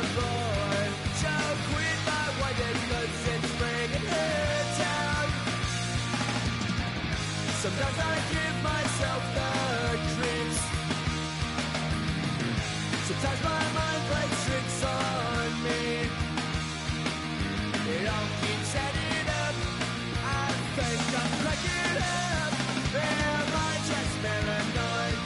avoid. Choke with my wife because it's spring in her town. Sometimes I give myself the creeps. Sometimes my mind plays tricks on me. It all keeps adding up. I think I'm cracking up. Am I just paranoid?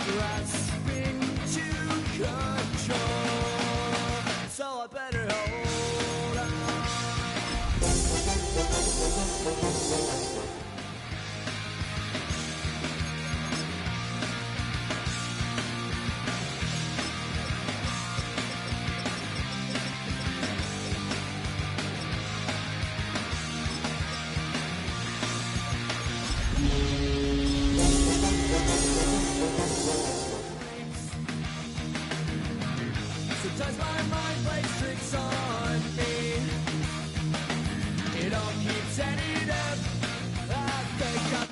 Grasping to control, so I better hold on. Sometimes my mind plays tricks on me. It all keeps adding up. I think I'm...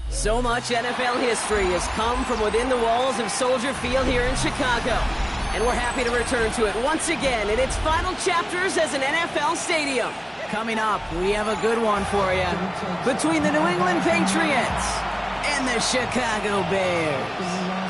So much NFL history has come from within the walls of Soldier Field here in Chicago. And we're happy to return to it once again in its final chapters as an NFL stadium. Coming up, we have a good one for you. Between the New England Patriots and the Chicago Bears.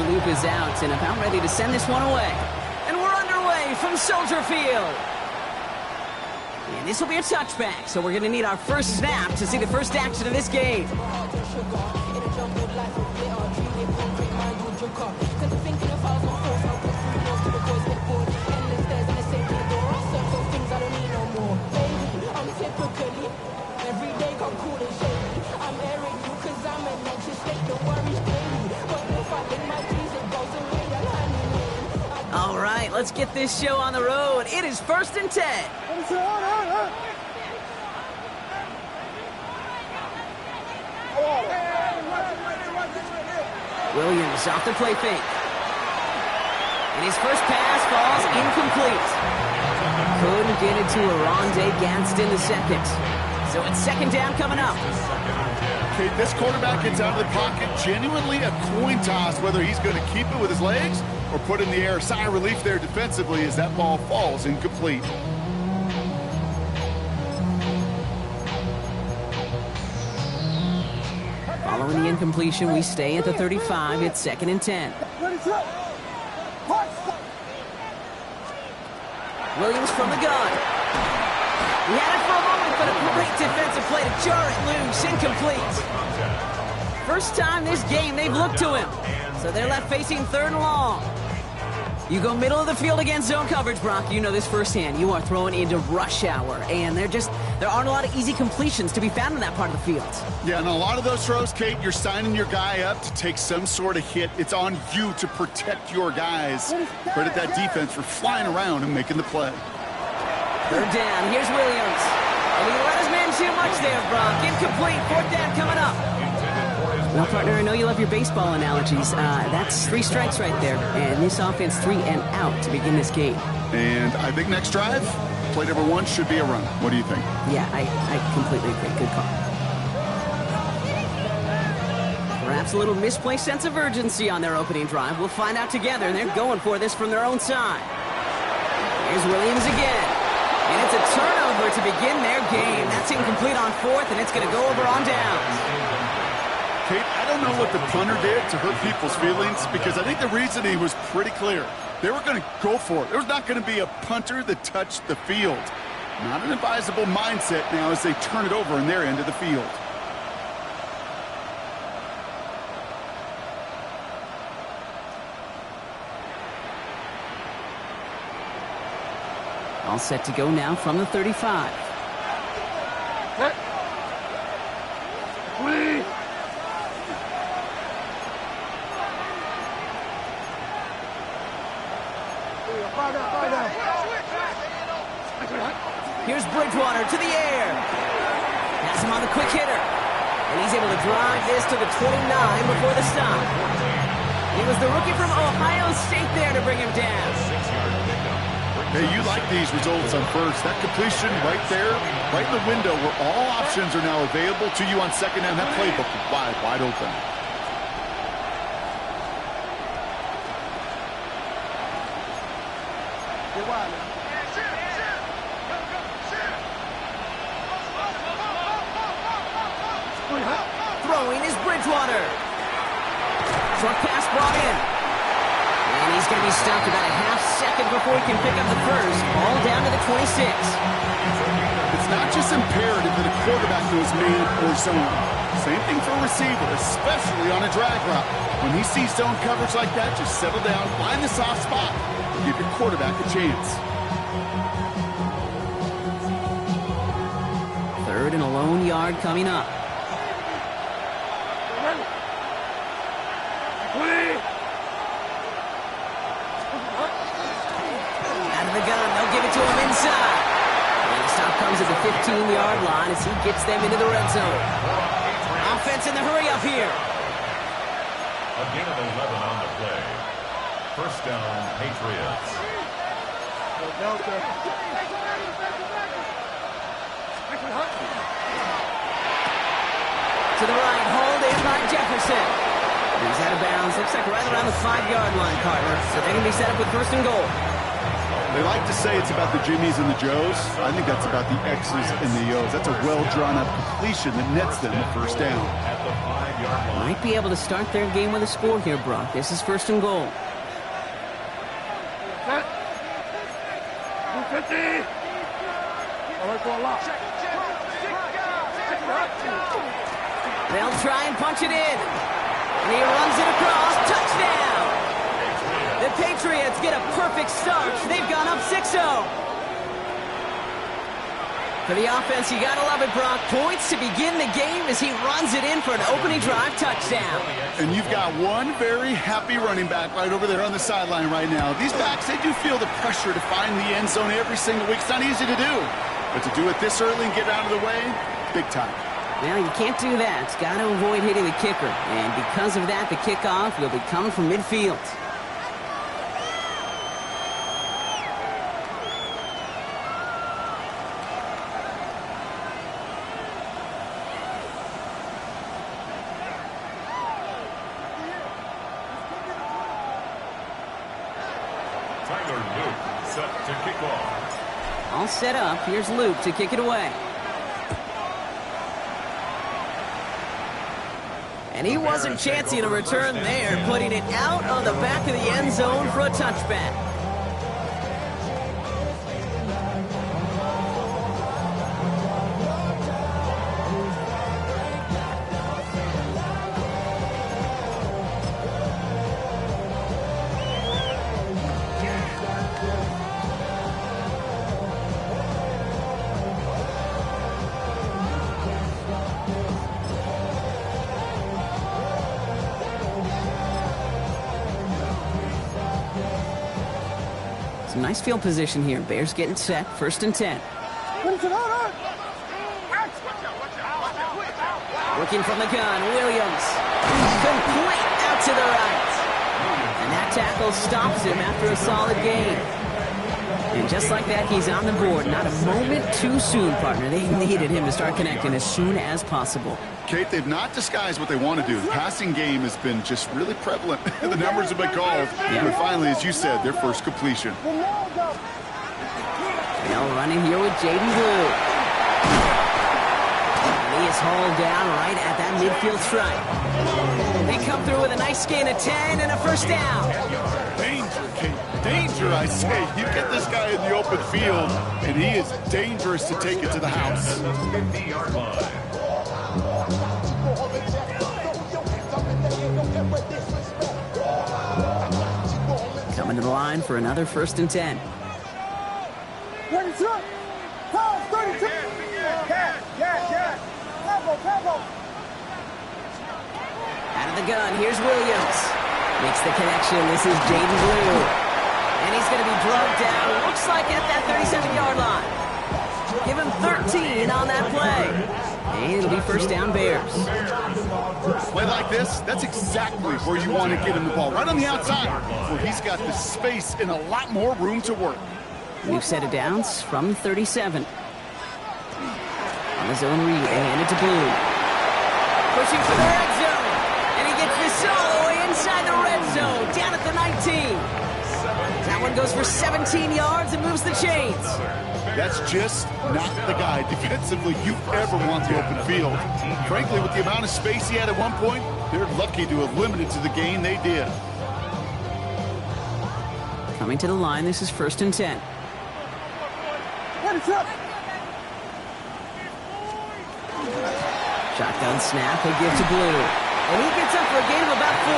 Loop is out and about ready to send this one away. And we're underway from Soldier Field. And this will be a touchback, so we're going to need our first snap to see the first action of this game. All right, let's get this show on the road. It is 1st and 10. Williams off the play fake. And his first pass falls incomplete. Couldn't get it to Arondé Gadsden the second. So it's 2nd down coming up. Okay, this quarterback gets out of the pocket, genuinely a coin toss whether he's going to keep it with his legs or put in the air. Sigh of relief there defensively as that ball falls incomplete. Following the incompletion, we stay at the 35. It's 2nd and 10. Williams from the gun. He had it for a moment, but a great defensive play to jar it loose. Incomplete. First time this game they've looked to him. So they're left facing 3rd and long. You go middle of the field against zone coverage, Brock. You know this firsthand. You are throwing into rush hour, and there aren't a lot of easy completions to be found in that part of the field. Yeah, and a lot of those throws, Kate, you're signing your guy up to take some sort of hit. It's on you to protect your guys. Credit that defense for flying around and making the play. 3rd down. Here's Williams. And he let his man too much there, Brock. Incomplete. 4th down coming up. Well, partner, I know you love your baseball analogies. That's 3 strikes right there. And this offense 3 and out to begin this game. And I think next drive, play number 1 should be a run. What do you think? Yeah, I completely agree. Good call. Perhaps a little misplaced sense of urgency on their opening drive. We'll find out together, and they're going for this from their own side. Here's Williams again. And it's a turnover to begin their game. That's incomplete on 4th, and it's going to go over on downs. Kate, I don't know what the punter did to hurt people's feelings because I think the reasoning was pretty clear. They were going to go for it. There's not going to be a punter that touched the field. Not an advisable mindset now as they turn it over in their end of the field. All set to go now from the 35. Here's Bridgewater to the air. Has him on the quick hitter. And he's able to drive this to the 29 before the stop. It was the rookie from Ohio State there to bring him down. Hey, you like these results on first. That completion right there, right in the window where all options are now available to you on second down. That playbook is wide open. Throwing is Bridgewater. Short pass brought in. And he's going to be stopped about a half second before he can pick up the first. Ball down to the 26. It's not just imperative that a quarterback knows man or zone. Same thing for a receiver, especially on a drag route. When he sees zone coverage like that, just settle down, find the soft spot, and give your quarterback a chance. Third and a lone yard coming up. Out of the gun, they'll give it to him inside. And the stop comes at the 15-yard line as he gets them into the red zone. Offense in the hurry-up here. A gain of 11 on the play. First down, Patriots. To the right, hold in by Jefferson. He's out of bounds. Looks like right around the 5-yard line, partner. So they're going to be set up with first and goal. They like to say it's about the Jimmies and the Joes. I think that's about the X's and the O's. That's a well-drawn-up completion that nets them the first down. At the 5-yard line. Might be able to start their game with a score here, Brock. This is first and goal. They'll try and punch it in. And he runs it across. Touchdown! The Patriots get a perfect start. They've gone up 6-0. For the offense, you gotta love it, Brock. Points to begin the game as he runs it in for an opening drive touchdown. And you've got one very happy running back right over there on the sideline right now. These backs, they do feel the pressure to find the end zone every single week. It's not easy to do. But to do it this early and get out of the way, big time. Now, you can't do that. It's got to avoid hitting the kicker. And because of that, the kickoff will be coming from midfield. Tyler Luke set to kick off. All set up. Here's Luke to kick it away. And he wasn't chancing a return there, putting it out on the back of the end zone for a touchback. Some nice field position here. Bears getting set. First and 10. Working from the gun. Williams. Complete out to the right. And that tackle stops him after a solid gain. And just like that, he's on the board. Not a moment too soon, partner. They needed him to start connecting as soon as possible. Kate, they've not disguised what they want to do. The passing game has been just really prevalent. The numbers have been called. Yeah. But finally, as you said, their first completion. They'll run in here with Jaden Blue. And he is hauled down right at that midfield stripe. They come through with a nice gain of 10 and a first down. Danger, Kate. Danger, I say. You get this guy in the open field, and he is dangerous to take it to the house. 50-yard line. Coming to the line for another first and 10. They're Out of the gun, here's Williams. Makes the connection. This is Jaden Blue. And he's going to be drugged down, looks like at that 37-yard line. Give him 13 on that play. And it'll be first down Bears. Play like this, that's exactly where you want to get him the ball. Right on the outside, where he's got the space and a lot more room to work. New set of downs from 37. On the zone read, they hand it to Blue. Pushing for the red zone. And he gets this all the way inside the red zone. Down at the 19. That one goes for 17 yards and moves the chains. That's just not the guy defensively you ever want the open field. Frankly, with the amount of space he had at one point, they're lucky to have limited to the gain they did. Coming to the line, this is first and 10. Shotgun snap, he'll give to Blue. And he gets up for a gain of about 4.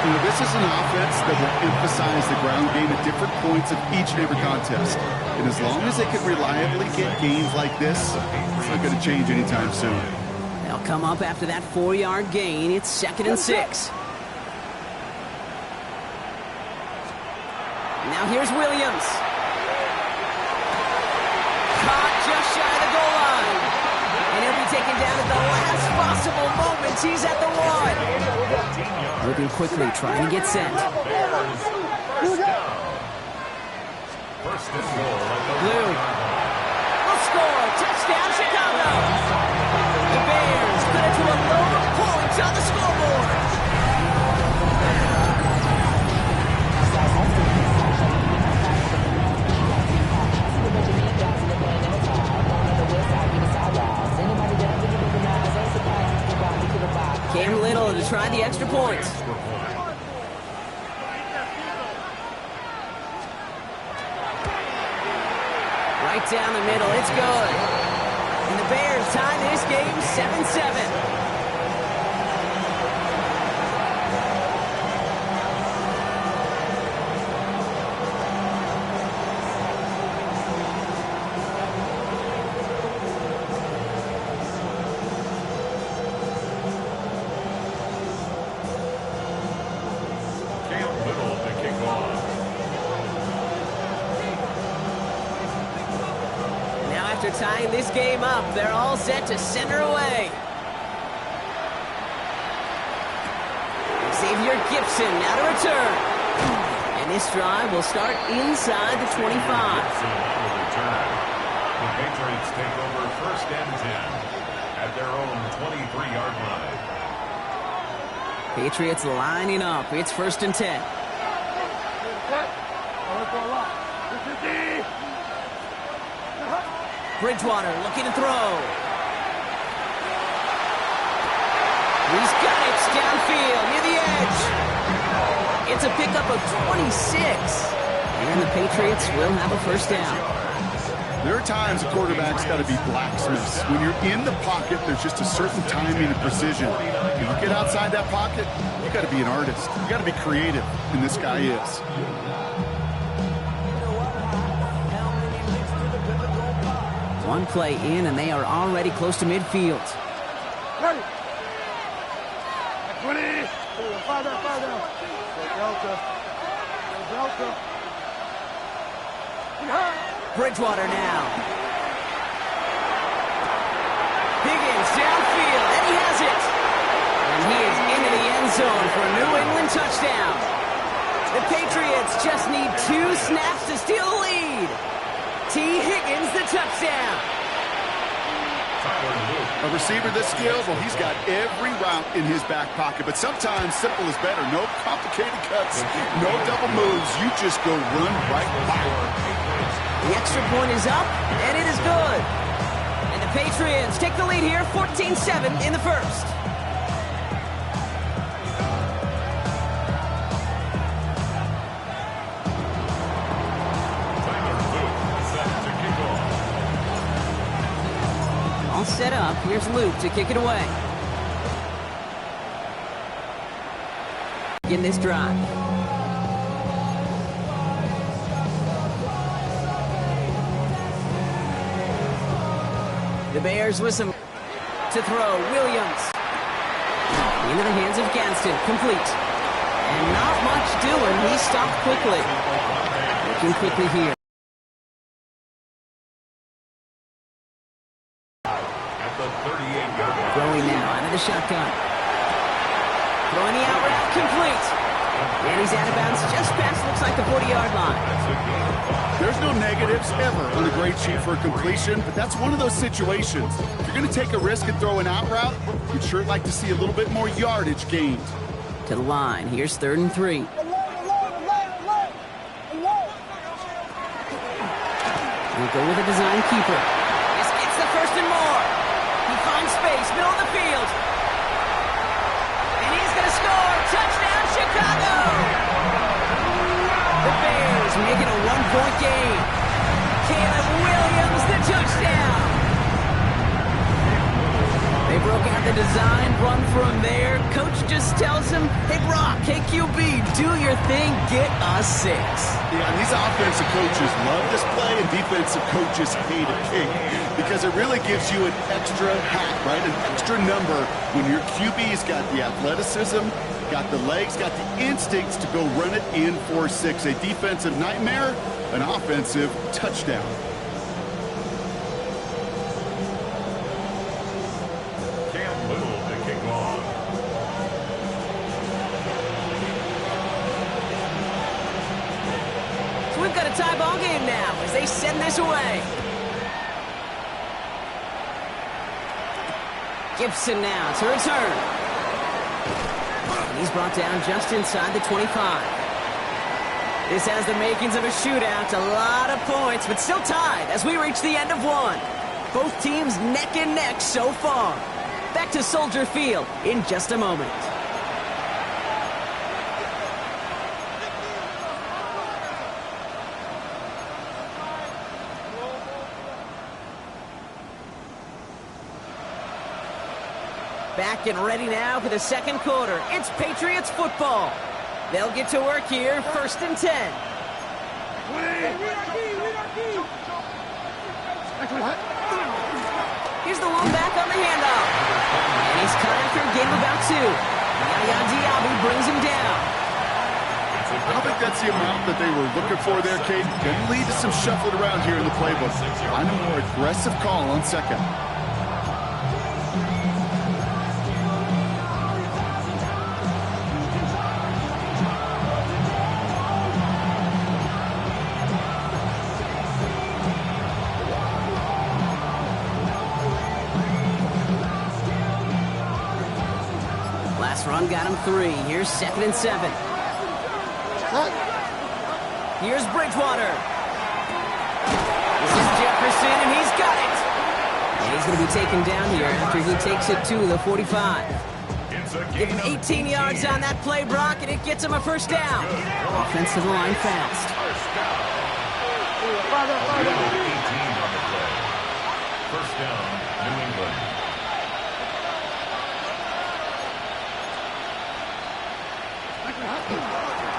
You know, this is an offense that will emphasize the ground game at different points of each and every contest. And as long as they can reliably get gains like this, it's not going to change anytime soon. They'll come up after that 4-yard gain. It's second and 6. Now here's Williams. Caught just shy of the goal line. And he'll be taken down at the last possible moment. He's at the 1. Moving quickly, trying to get set. Blue will score. Touchdown, Chicago. The Bears put it to a lower point on the scoreboard. Cam Little to try the extra points. Right down the middle, it's good. And the Bears tie this game 7-7. After tying this game up, they're all set to center away. Xavier Gibson now to return. And this drive will start inside the 25. The Patriots take over first and 10 at their own 23-yard line. Patriots lining up. It's first and 10. Bridgewater looking to throw. He's got it downfield near the edge. It's a pickup of 26. And the Patriots will have a first down. There are times a quarterback's got to be blacksmiths. When you're in the pocket, there's just a certain timing and precision. If you get outside that pocket, you got to be an artist. You got to be creative, and this guy is. One play in, and they are already close to midfield. Bridgewater now. Higgins downfield, and he has it. And he is into the end zone for a New England touchdown. The Patriots just need 2 snaps to steal the lead. T. Higgins, the touchdown. A receiver this skilled, well, he's got every route in his back pocket, but sometimes simple is better. No complicated cuts, no double moves. You just go run right by him. The extra point is up, and it is good. And the Patriots take the lead here, 14-7 in the first. All set up. Here's Luke to kick it away. In this drive. The Bears with some to throw. Williams. Into the hands of Gadsden. Complete. And not much doing. He stopped quickly. Looking quickly here. At the 38-yard line. Throwing now out of the shotgun. Throwing the out route. Complete. And he's out of bounds just past, looks like the 40-yard line. There's no negatives ever on a grade sheet for a completion, but that's one of those situations. If you're going to take a risk and throw an out route, you'd sure like to see a little bit more yardage gained. To the line. Here's 3rd and 3. He'll go with a design keeper. This gets the 1st and more. He finds space, middle of the field. And he's going to score. Touchdown, Chicago! The Bears make it a 1-point game. Caleb Williams, the touchdown. They broke out the design, run from there. Coach just tells him, hey, Brock, hey, QB, do your thing, get us 6. Yeah, and these offensive coaches love this play, and defensive coaches hate it because it really gives you an extra hat, right? An extra number when your QB's got the athleticism, got the legs, got the instincts to go run it in for 6. A defensive nightmare, an offensive touchdown. Cam Little to kick off. So we've got a tie ball game now as they send this away. Gibson now to return. And he's brought down just inside the 25. This has the makings of a shootout. A lot of points, but still tied as we reach the end of one. Both teams neck and neck so far. Back to Soldier Field in just a moment. Back and ready now for the second quarter. It's Patriots football. They'll get to work here, 1st and 10. Here's the one back on the handoff. And he's cut after a gain of about 2. Yaya Diaby brings him down. I don't think that's the amount that they were looking for there, Kate. Can lead to some shuffling around here in the playbook. I'm a more aggressive call on 2nd. Last run got him 3. Here's 2nd and 7. Here's Bridgewater. This is Jefferson, and he's got it. And he's going to be taken down here after he takes it to the 45. Give him 18 yards on that play, Brock, and it gets him a 1st down. Offense to the line fast. 18 on the play. 1st down, New England.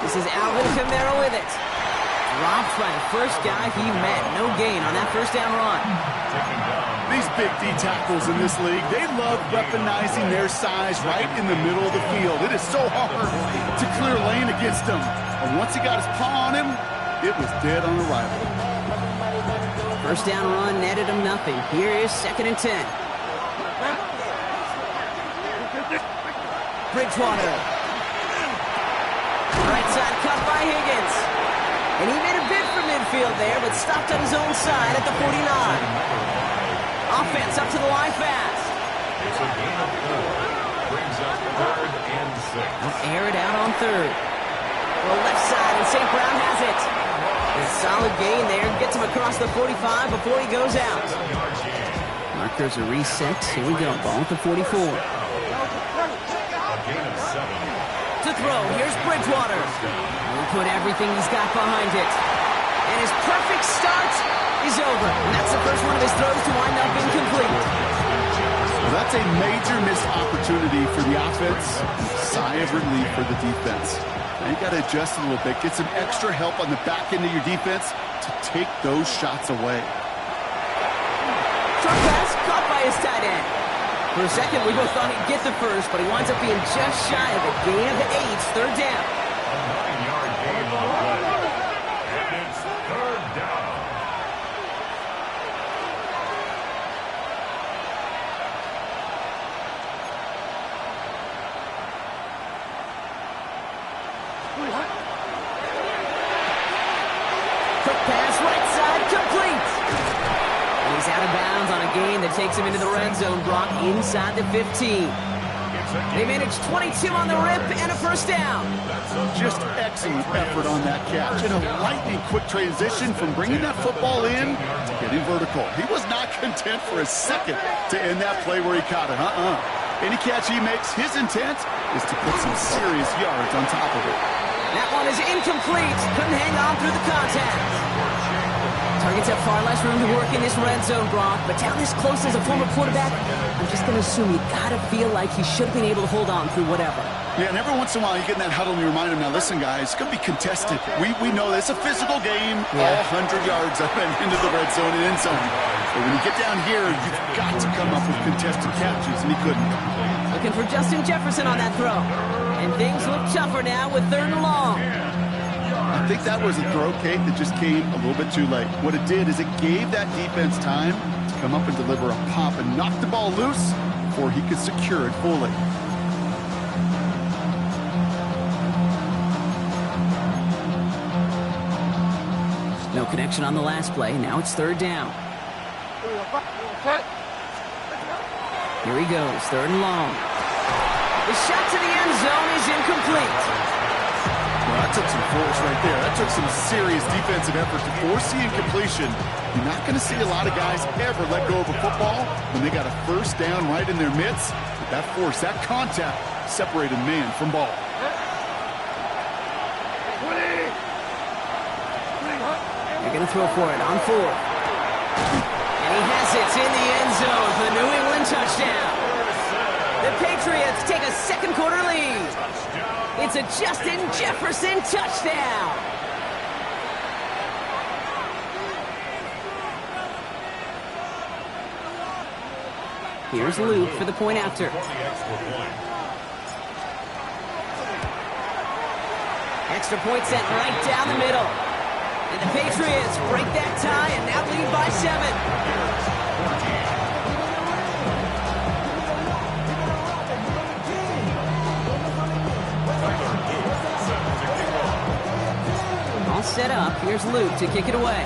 This is Alvin Kamara with it. Dropped by the first guy he met. No gain on that 1st down run. These big D tackles in this league, they love weaponizing their size right in the middle of the field. It is so hard to clear lane against him. And once he got his paw on him, it was dead on arrival. 1st down run netted him nothing. Here is 2nd and 10. Bridgewater. Right side cut by Higgins. And he made a bid for midfield there, but stopped on his own side at the 49. Offense up to the line fast. It's a gain of 4. Brings up 3rd and 6. They'll air it out on 3rd. The left side, and St. Brown has it. A solid gain there. Gets him across the 45 before he goes out. Markers are reset. Here we go. Ball at the 44. A gain of 7. To throw, here's Bridgewater. He'll put everything he's got behind it. And his perfect start is over. And that's the first one of his throws to wind up incomplete. Well, that's a major missed opportunity for the offense. Sigh of relief for the defense. Now you got to adjust a little bit. Get some extra help on the back end of your defense to take those shots away. Short pass, caught by his tight end. For a second, we both thought he'd get the first, but he winds up being just shy of a gain of 8, third down. A 9-yard gain on the play. And it's third down. Quick pass, right side, complete. And he's out of bounds on a gain that takes him into the red zone, Brock, inside the 15. They managed 22 on the rip and a first down. Just excellent effort on that catch. And a lightning quick transition from bringing that football in to getting vertical. He was not content for a second to end that play where he caught it. Any catch he makes, his intent is to put some serious yards on top of it. That one is incomplete. Couldn't hang on through the contact. Targets have far less room to work in this red zone, Brock, but down this close as a former quarterback, I'm just going to assume you got to feel like he should have been able to hold on through whatever. Yeah, and every once in a while you get in that huddle and you remind him, now listen, guys, it's going to be contested. We know this. It's a physical game. All 100 yards up and into the red zone and end zone. But when you get down here, you've got to come up with contested catches, and he couldn't. Looking for Justin Jefferson on that throw. And things look tougher now with 3rd and long. I think that was a throw, Kate, that just came a little bit too late. What it did is it gave that defense time to come up and deliver a pop and knock the ball loose before he could secure it fully. No connection on the last play. Now it's 3rd down. Here he goes, 3rd and long. The shot to the end zone is incomplete. Well, that took some force right there. That took some serious defensive effort to force the incompletion. You're not going to see a lot of guys ever let go of a football when they got a first down right in their midst. But that force, that contact, separated man from ball. They're going to throw for it on 4th. And he has it in the end zone for the New England touchdown. The Patriots take a second quarter lead. It's a Justin Jefferson touchdown. Here's Luke for the point after. Extra point sent right down the middle. And the Patriots break that tie and now lead by 7. All set up. Here's Luke to kick it away.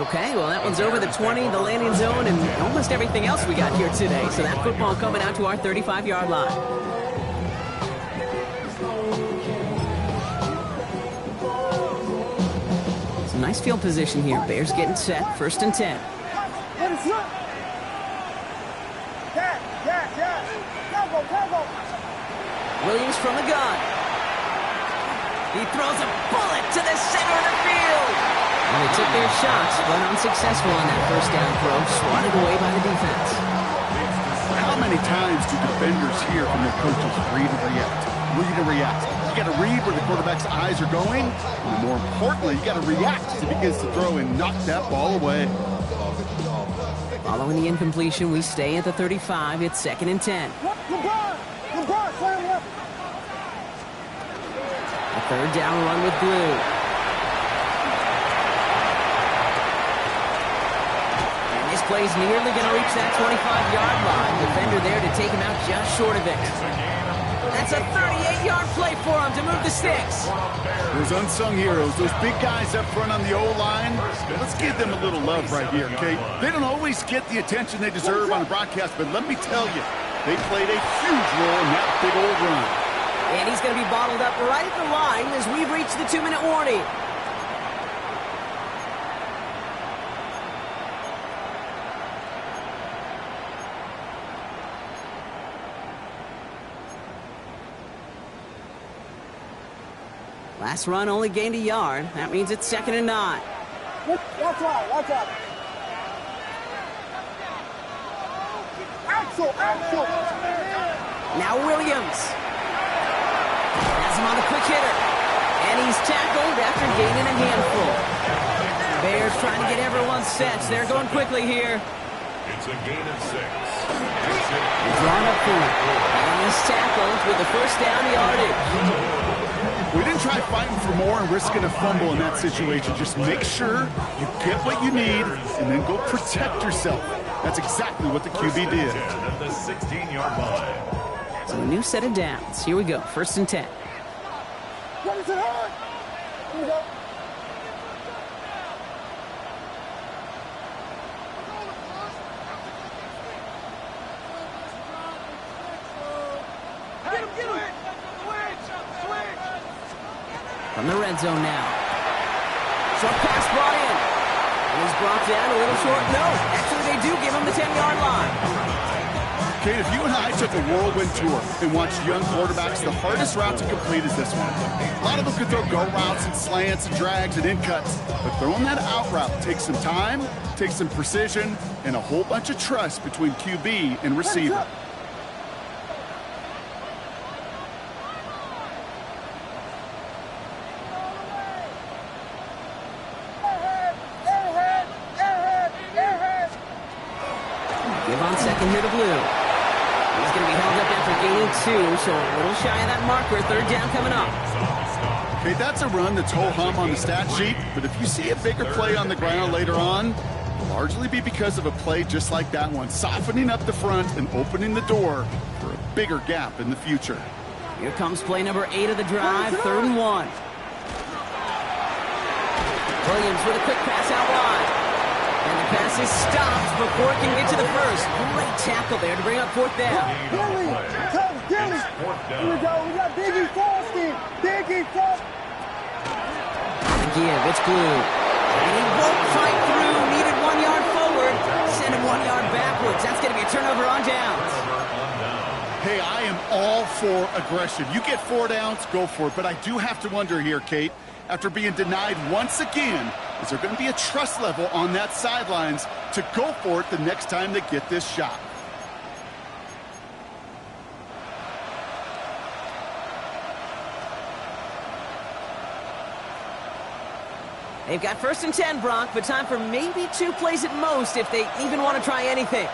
Okay, well, that one's over the 20, the landing zone, and almost everything else we got here today. So that football coming out to our 35-yard line. Some nice field position here. Bears getting set. 1st and 10. Williams from the gun. He throws a bullet to the center of the field. And they took their shots, but unsuccessful on that first down throw, swatted away by the defense. How many times do defenders hear from their coaches, read and react, read and react? You got to read where the quarterback's eyes are going, and more importantly, you got to react as he begins to throw and knock that ball away. Following the incompletion, we stay at the 35. It's 2nd and 10. A 3rd down run with Blue. And this play's nearly going to reach that 25-yard line. Defender there to take him out just short of it. That's a 38-yard play for him to move the sticks. Those unsung heroes, those big guys up front on the O-line, let's give them a little love right here, okay? They don't always get the attention they deserve on the broadcast, but let me tell you, they played a huge role in that big old run. And he's going to be bottled up right at the line as we've reached the 2-minute warning. Last run only gained a yard. That means it's 2nd and 9. Watch out. Axel. Now Williams. Has him on the quick hitter. And he's tackled after gaining a handful. Bears trying to get everyone set. So they're going quickly here. It's a gain of 6. Drawn up for it. And he's tackled with the first down yardage. We didn't try fighting for more and risking a fumble in that situation. Just make sure you get what you need and then go protect yourself. That's exactly what the QB did. At the 16-yard line. So a new set of downs. Here we go. 1st and 10. What is it hard? Here we go. From the red zone now. Short pass brought in. And he's brought down a little short. No, actually they do give him the 10-yard line. Kate, if you and I took a whirlwind tour and watched young quarterbacks, the hardest route to complete is this one. A lot of them can throw go routes and slants and drags and in cuts, but throwing that out route takes some time, takes some precision, and a whole bunch of trust between QB and receiver. Give on second here to Blue. He's going to be held up after gaining 2, so a little shy of that marker. 3rd down coming up. Okay, that's a run that's ho-hum on the stat sheet, but if you see a bigger play on the ground later on, it'll largely be because of a play just like that one, softening up the front and opening the door for a bigger gap in the future. Here comes play number 8 of the drive, 3rd and 1. Williams with a quick pass out wide. And the pass is stopped before it can get to the first. Great tackle there to bring up 4th down. Gilly, Coach Gilly. Here we go. We got Biggie Frosty. Biggie Frosty. Again, it's Blue. And he won't fight through. Needed 1 yard forward. Send him 1 yard backwards. That's going to be a turnover on downs. Hey, I am all for aggression. You get 4 downs, go for it. But I do have to wonder here, Kate, after being denied once again, is there going to be a trust level on that sidelines to go for it the next time they get this shot? They've got 1st and 10, Brock, but time for maybe 2 plays at most if they even want to try anything.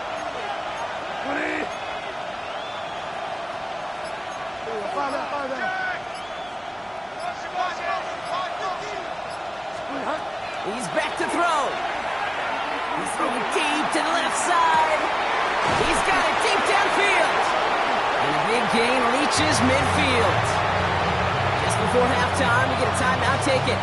He's back to throw. He's throwing deep to the left side. He's got it deep downfield. And a big gain reaches midfield. Just before halftime, we get a timeout. Take it.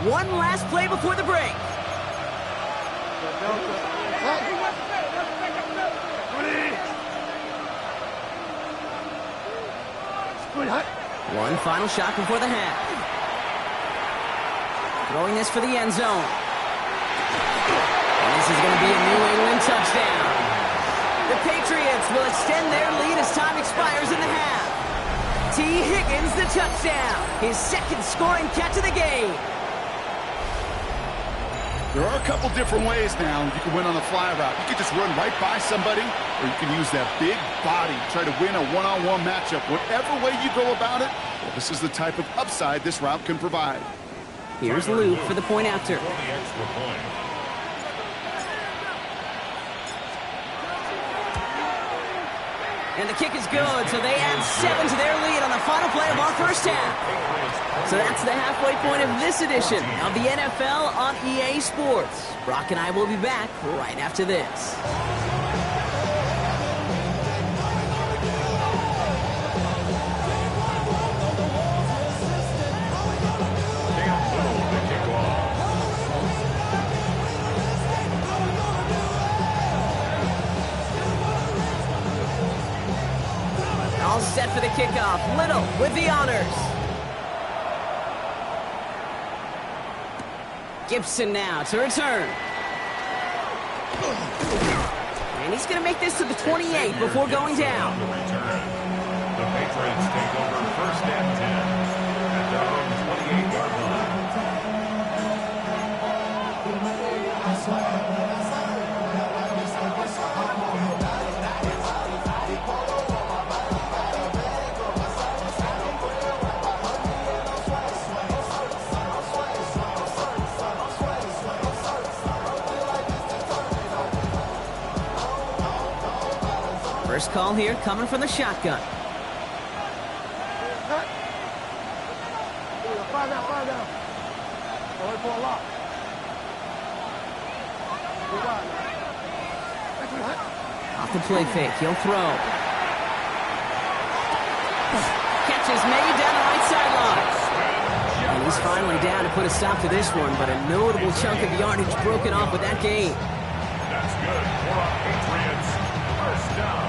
One last play before the break. One final shot before the half. Throwing this for the end zone. And this is going to be a New England touchdown. The Patriots will extend their lead as time expires in the half. T. Higgins the touchdown. His 2nd scoring catch of the game. There are a couple different ways now you can win on the fly route. You can just run right by somebody, or you can use that big body, try to win a one-on-one matchup. Whatever way you go about it, well, this is the type of upside this route can provide. Here's Luke for the point after. And the kick is good, so they add 7 to their lead on the final play of our first half. So that's the halfway point of this edition of the NFL on EA Sports. Brock and I will be back right after this. All set for the kickoff. Little with the honors. Gibson now to return. And he's going to make this to the 28 before going down. The Patriots take over 1st and 10 at their own 28-yard line. First call here coming from the shotgun. Find out. Wait for a lock. Off the play fake, he'll throw. Catch is made down the right sideline. And he's finally down to put a stop to this one, but a notable chunk of yardage broken off with that gain. That's good for our Patriots. First down.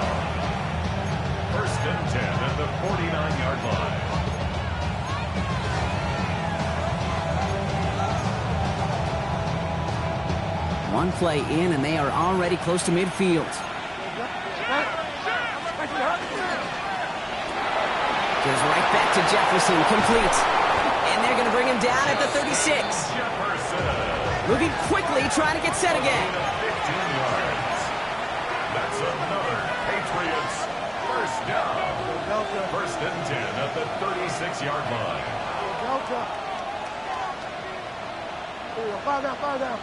First and 10 at the 49-yard line. One play in, and they are already close to midfield. Goes right back to Jefferson, complete. And they're going to bring him down at the 36. Jefferson. Moving quickly, trying to get set again. 15 yards. That's another Patriots first down. First and 10 at the 36-yard line. Find out.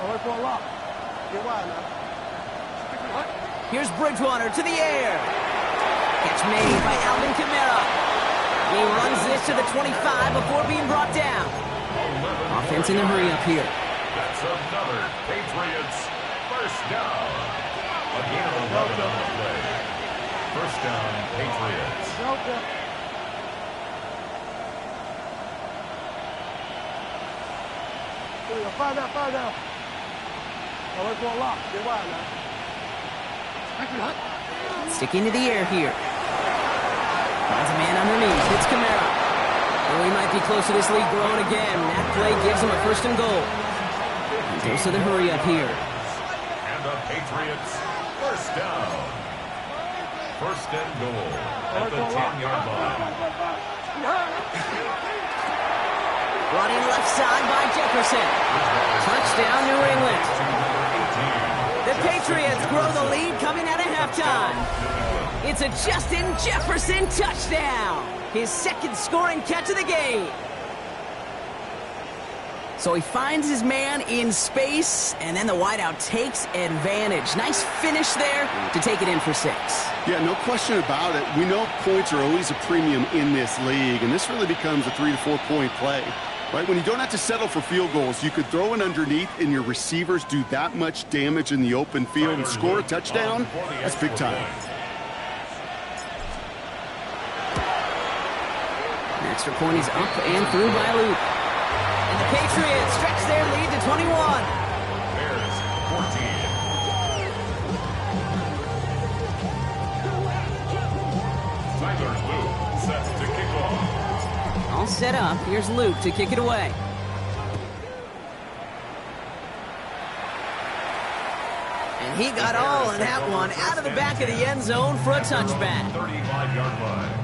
Wait for a lock. Get wide now. Here's Bridgewater to the air. Catch made by Alvin Kamara. He runs this to the 25 before being brought down. Offense in a hurry up here. That's another Patriots first down. A gain of 11 on the play. First down, Patriots. Find out. Wait for a lock. Get wide now. Sticking to the air here. Finds a man underneath. Hits Kamara. Oh, he might be close to this lead growing again. That play gives him a first and goal. And goes to the hurry up here. And the Patriots first down. First and goal at the 10-yard line. Brought in left side by Jefferson. Touchdown, New England. The Patriots grow the lead coming out of halftime. It's a Justin Jefferson touchdown. His second scoring catch of the game. So he finds his man in space, and then the wideout takes advantage. Nice finish there to take it in for 6. Yeah, no question about it. We know points are always a premium in this league, and this really becomes a 3 to 4 point play. Right, when you don't have to settle for field goals, you could throw it underneath and your receivers do that much damage in the open field and score a touchdown. That's big time. An extra point is up and through by Luke. And the Patriots stretch their lead to 21. Bears 14. Tyler Luke sets to kick off. All set up. Here's Luke to kick it away. And he got all in that one out of the back of the end zone for a touchback. 35-yard line.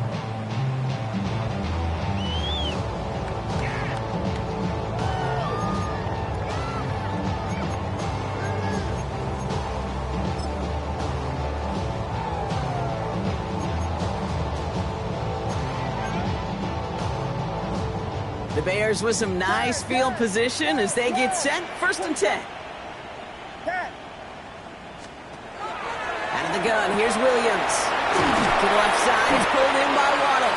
The Bears with some nice field position as they get set. First and 10. Out of the gun, here's Williams. To the left side, it's pulled in by Waddle.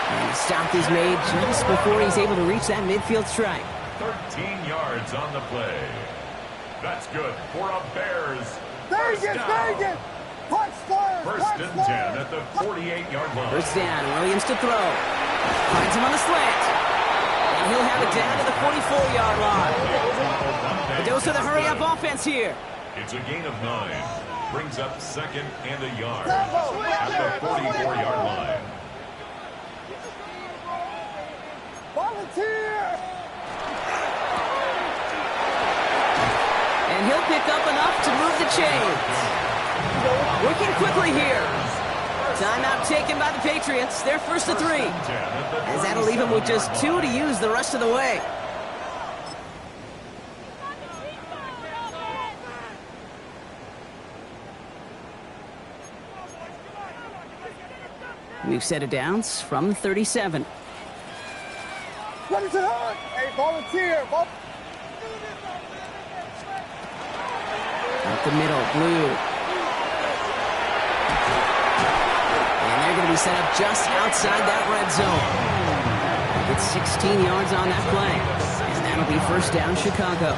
And the stop is made just before he's able to reach that midfield strike. 13 yards on the play. That's good for a Bears. First down. First and 10 at the 48-yard line. First down, Williams to throw. Finds him on the slant. And he'll have it down to the 44-yard line. A dose of the hurry-up offense here. It's a gain of 9. Brings up second and a yard at the 44-yard line. Volunteer! And he'll pick up enough to move the chains. Working quickly here. Timeout taken by the Patriots. They're first to 3. As that'll leave him with just 2 to use the rest of the way. We've set it down from the 37. Ready to hunt! Hey, volunteer! the middle, Blue. And they're going to be set up just outside that red zone. It's 16 yards on that play. And that'll be first down, Chicago.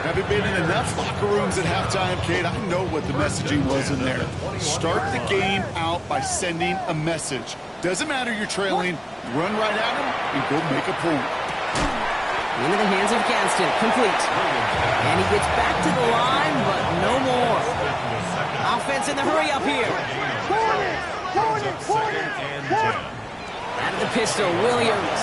Having been in enough locker rooms at halftime, Kate, I know what the messaging was in there. Start the game out by sending a message. Doesn't matter you're trailing, run right at him and go make a point. Into the hands of Gadsden, complete. And he gets back to the line, but no more. Offense in the hurry up here. Out of the pistol, Williams.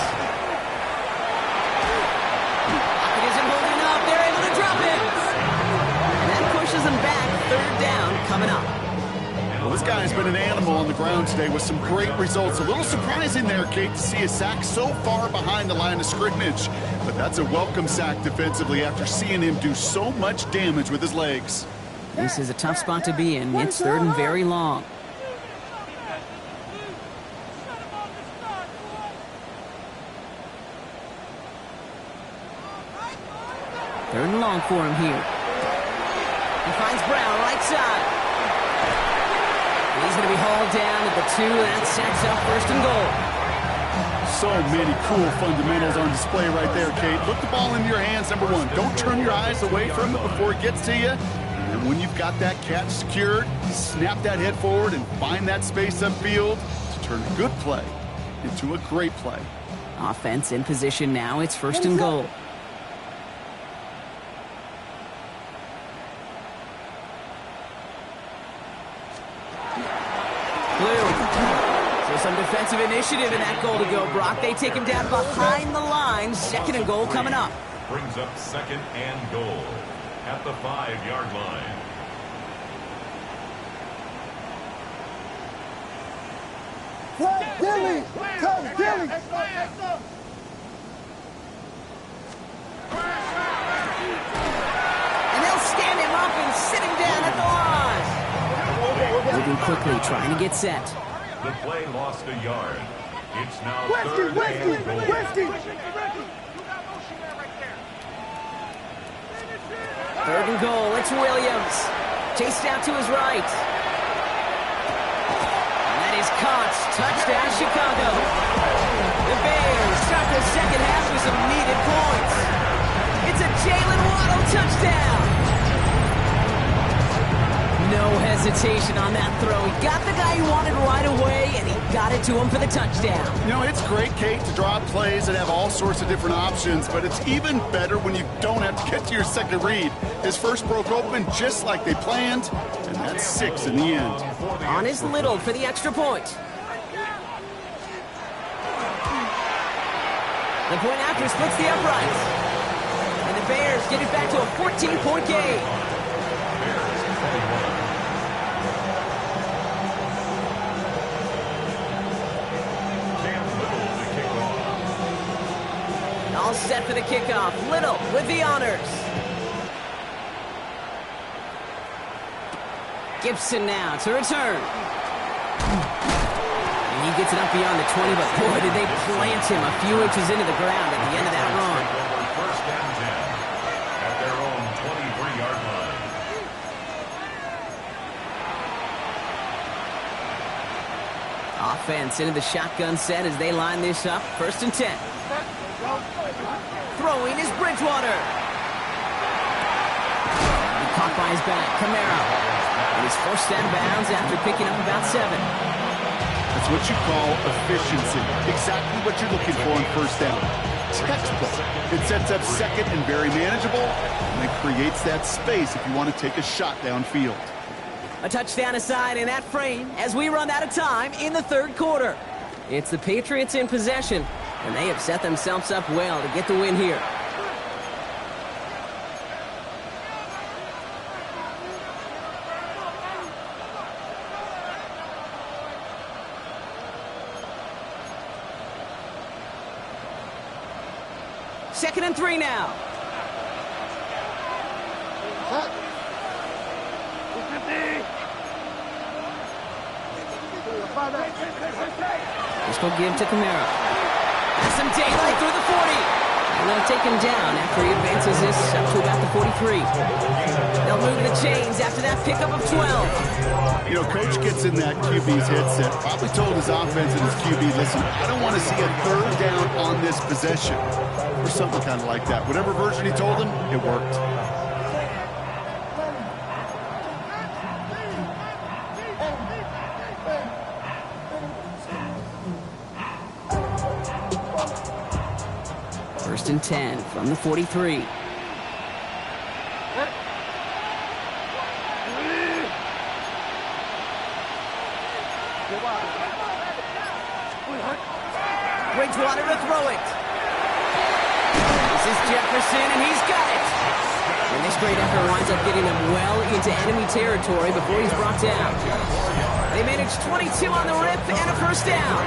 Pocket isn't holding up. They're able to drop it. And that pushes them back. Third down coming up. Well, this guy's been an animal on the ground today with some great results. A little surprising there, Kate, to see a sack so far behind the line of scrimmage. But that's a welcome sack defensively after seeing him do so much damage with his legs. This is a tough spot to be in. It's third and very long. Third and long for him here. He finds Brown right side. He's going to be hauled down at the 2, and that sets up first and goal. So many cool fundamentals on display right there, Kate. Put the ball in your hands, number one. Don't turn your eyes away from it before it gets to you. And when you've got that catch secured, snap that head forward and find that space upfield to turn a good play into a great play. Offense in position now. It's first and goal. So some defensive initiative in that goal to go, Brock. They take him down behind the line. Second and goal coming up. Brings up second and goal at the 5-yard line. Dilly! Come, Dilly! And they'll stand him up and sit him down at the line. Moving quickly, trying to get set. The play lost a yard. It's now Westy! third and goal. Third and goal, it's Williams. Chased out to his right. And that is caught. Touchdown, Chicago. The Bears start the second half with some needed points. It's a Jalen Waddle touchdown. No hesitation on that throw. He got the guy he wanted right away, and he got it to him for the touchdown. You know, it's great, Kate, to draw up plays that have all sorts of different options, but it's even better when you don't have to get to your second read. His first broke open just like they planned, and that's 6 in the end. On is Little for the extra point. The point after splits the uprights. And the Bears get it back to a 14-point game. All set for the kickoff. Little with the honors. Gibson now to return. And he gets it up beyond the 20, but boy, did they plant him a few inches into the ground at the end of that run. First and 10 at their own 23-yard line. Offense into the shotgun set as they line this up. First and 10. Throwing is Bridgewater. He caught by his back. Camaro. And he's first out of bounds after picking up about 7. That's what you call efficiency. Exactly what you're looking for in first down. Textbook. It sets up second and very manageable, and it creates that space if you want to take a shot downfield. A touchdown aside in that frame as we run out of time in the third quarter. It's the Patriots in possession, and they have set themselves up well to get the win here. Second and 3 now. Let's go give to Camaro. Has some daylight through the 40. And they'll take him down after he advances this up to about the 43. They'll move the chains after that pickup of 12. You know, Coach gets in that QB's headset, probably told his offense and his QB, listen, I don't want to see a third down on this possession, or something kind of like that. Whatever version he told him, it worked. First and 10 from the 43. Bridgewater to throw it. This is Jefferson, and he's got it. And this great effort winds up getting him well into enemy territory before he's brought down. They managed 22 on the rip and a first down.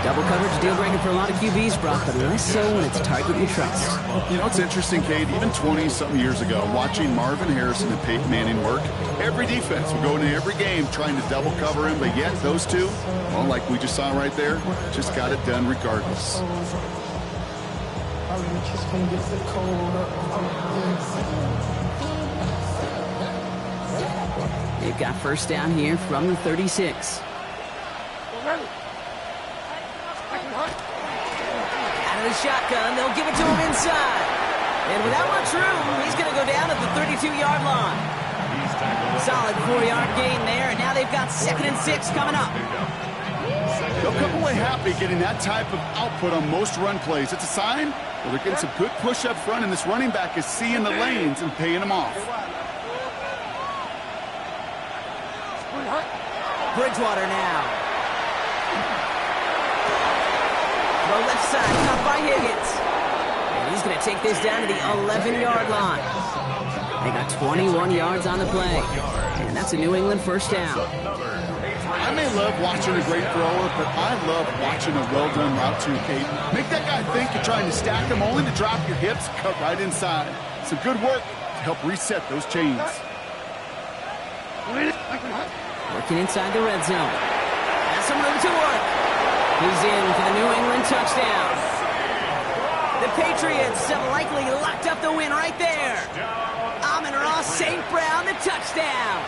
Double coverage deal breaker for a lot of QBs, Brock, but less so when it's a target you trust. You know, it's interesting, Kate, even 20-something years ago, watching Marvin Harrison and Peyton Manning work, every defense would go into every game trying to double cover him, but yet those two, well, like we just saw right there, just got it done regardless. They've got first down here from the 36. Out of the shotgun, they'll give it to him inside. And without much room, he's going to go down at the 32-yard line. Solid 4-yard gain there, and now they've got 2nd and 6 coming up. They'll come away happy getting that type of output on most run plays. It's a sign that they're getting some good push up front, and this running back is seeing the lanes and paying them off. Bridgewater now. The left side, caught by Higgins. And he's going to take this down to the 11-yard line. They got 21 yards on the play. And that's a New England first down. I may love watching a great thrower, but I love watching a well-done route too, Kate. Make that guy think you're trying to stack him only to drop your hips, cut right inside. Some good work to help reset those chains. Working inside the red zone. Has some room to work. He's in for the New England touchdown. The Patriots have likely locked up the win right there. Amon-Ra St. Brown, the touchdown.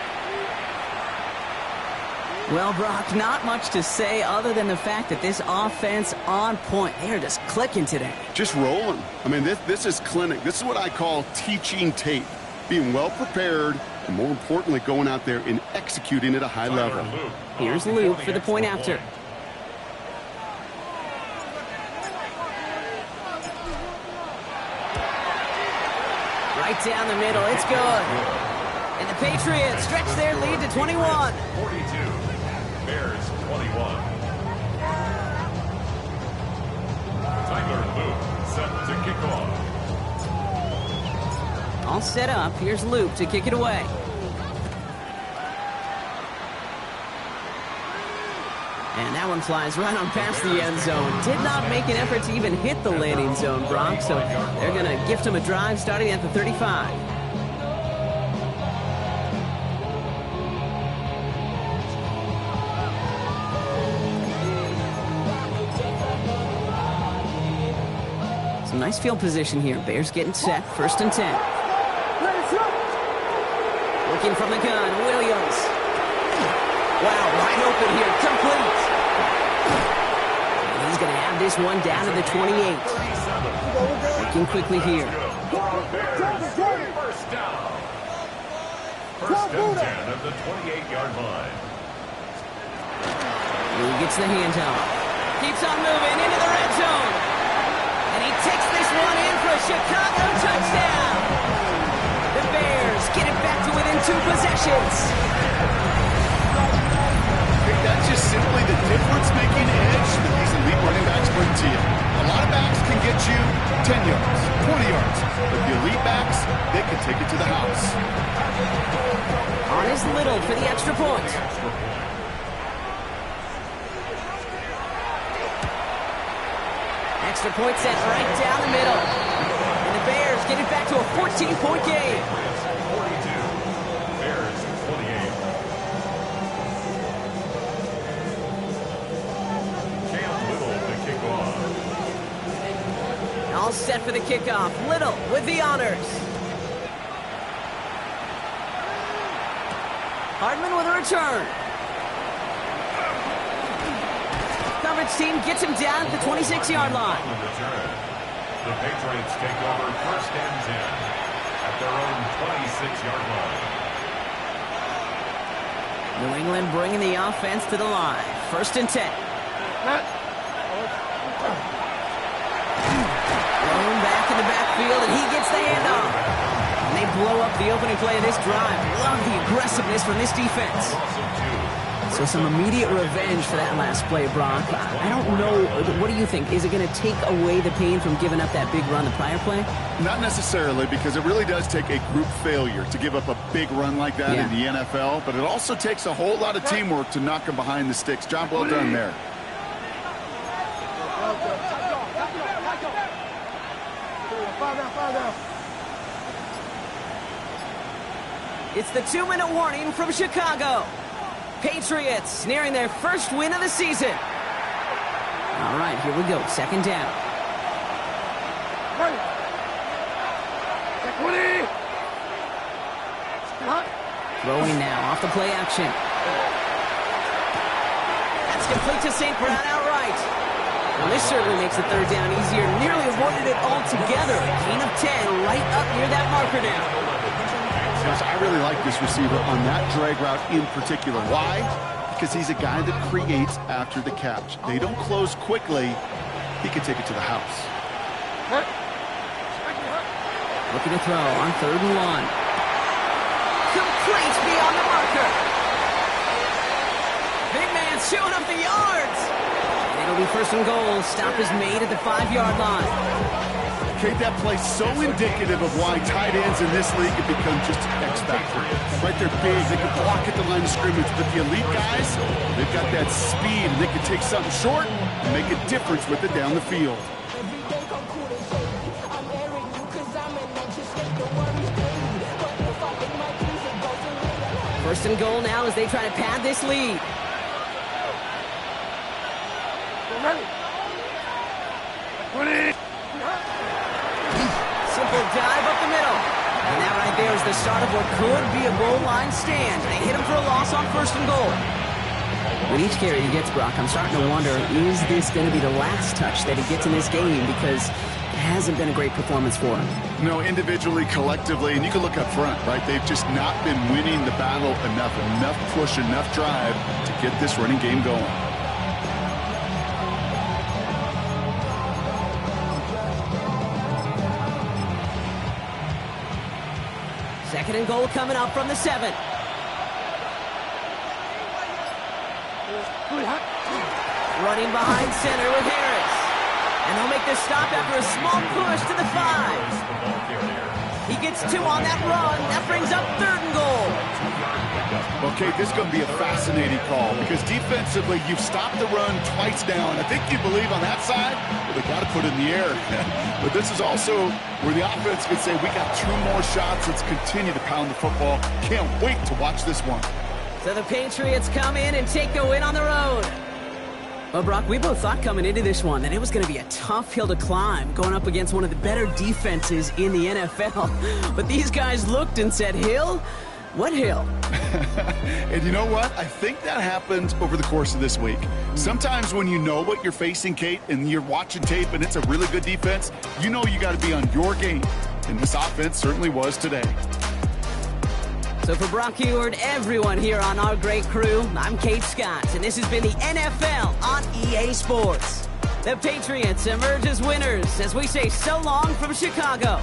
Well, Brock, not much to say other than the fact that this offense on point. They are just clicking today. Just rolling. I mean, this is clinic. This is what I call teaching tape. Being well prepared, and more importantly, going out there and executing at a high level. Here's Luke for the point after. Right down the middle, it's good. And the Patriots stretch their lead to 21. 42, Bears 21. Tyler Luke set to kick off. All set up. Here's Luke to kick it away. And that one flies right on past the end zone. Did not make an effort to even hit the landing zone, Brock, so they're going to gift him a drive starting at the 35. Some nice field position here. Bears getting set. 1st and 10. Looking from the gun, Williams. Wow, wide open here, complete. And he's going to have this one down to the 28. Looking quickly here. First down. First and 10 at the 28-yard line. He gets the handoff. Keeps on moving into the red zone. And he takes this one in for a Chicago touchdown. The Bears get it back to within 2 possessions. That's just simply the difference-making edge that these elite running backs bring to you. A lot of backs can get you 10 yards, 20 yards, but the elite backs, they can take it to the house. On is Little for the extra point. Extra point set right down the middle. And the Bears get it back to a 14-point game. 42, Bears 28. Cam Little to kick off. All set for the kickoff. Little with the honors. Hardman with a return. Coverage team gets him down at the 26-yard line. The Patriots take over first and 10 at their own 26-yard line. New England bringing the offense to the line. First and 10. Thrown back in the backfield, and he gets the handoff. And they blow up the opening play of this drive. Love the aggressiveness from this defense. So some immediate revenge for that last play, Brock. I don't know. What do you think? Is it going to take away the pain from giving up that big run the prior play? Not necessarily, because it really does take a group failure to give up a big run like that in the NFL. But it also takes a whole lot of teamwork to knock him behind the sticks. Job well done there. It's the 2-minute warning from Chicago. Patriots nearing their first win of the season. All right, here we go. Second down. Throwing now off the play action. That's complete to St. Brown outright. Well, this certainly makes the third down easier. Nearly avoided it altogether. Gain of 10 right up near that marker now. I really like this receiver on that drag route in particular. Why? Because he's a guy that creates after the catch. They don't close quickly. He can take it to the house. Looking to throw on 3rd and 1. Complete beyond the marker. Big man chewing up the yards. And it'll be 1st and goal. Stop is made at the 5-yard line. Okay, that play's so indicative of why tight ends in this league have become just an X factor. Right, they're big, they can block at the line of scrimmage, but the elite guys, they've got that speed, and they can take something short and make a difference with it down the field. First and goal now as they try to pad this lead. Simple dive up the middle. And that right there is the start of what could be a goal line stand. They hit him for a loss on 1st and goal. With each carry he gets, Brock, I'm starting to wonder, is this going to be the last touch that he gets in this game? Because it hasn't been a great performance for him. No, individually, collectively, and you can look up front, right? They've just not been winning the battle enough push, enough drive to get this running game going. Second and goal coming up from the 7. Running behind center with Harris. And they'll make this stop after a small push to the 5. He gets 2 on that run. That brings up 3rd and goal. Okay, this is going to be a fascinating call because defensively, you've stopped the run twice now, and I think you believe on that side, well, they got to put it in the air. But this is also where the offense could say, we got 2 more shots. Let's continue to pound the football. Can't wait to watch this one. So the Patriots come in and take the win on the road. Well, Brock, we both thought coming into this one that it was going to be a tough hill to climb, going up against one of the better defenses in the NFL. But these guys looked and said, hill? What hill? And you know what? I think that happened over the course of this week. Sometimes when you know what you're facing, Kate, and you're watching tape and it's a really good defense, you know you got to be on your game. And this offense certainly was today. So for Brock Heward, everyone here on our great crew, I'm Kate Scott, and this has been the NFL on EA Sports. The Patriots emerge as winners as we say so long from Chicago.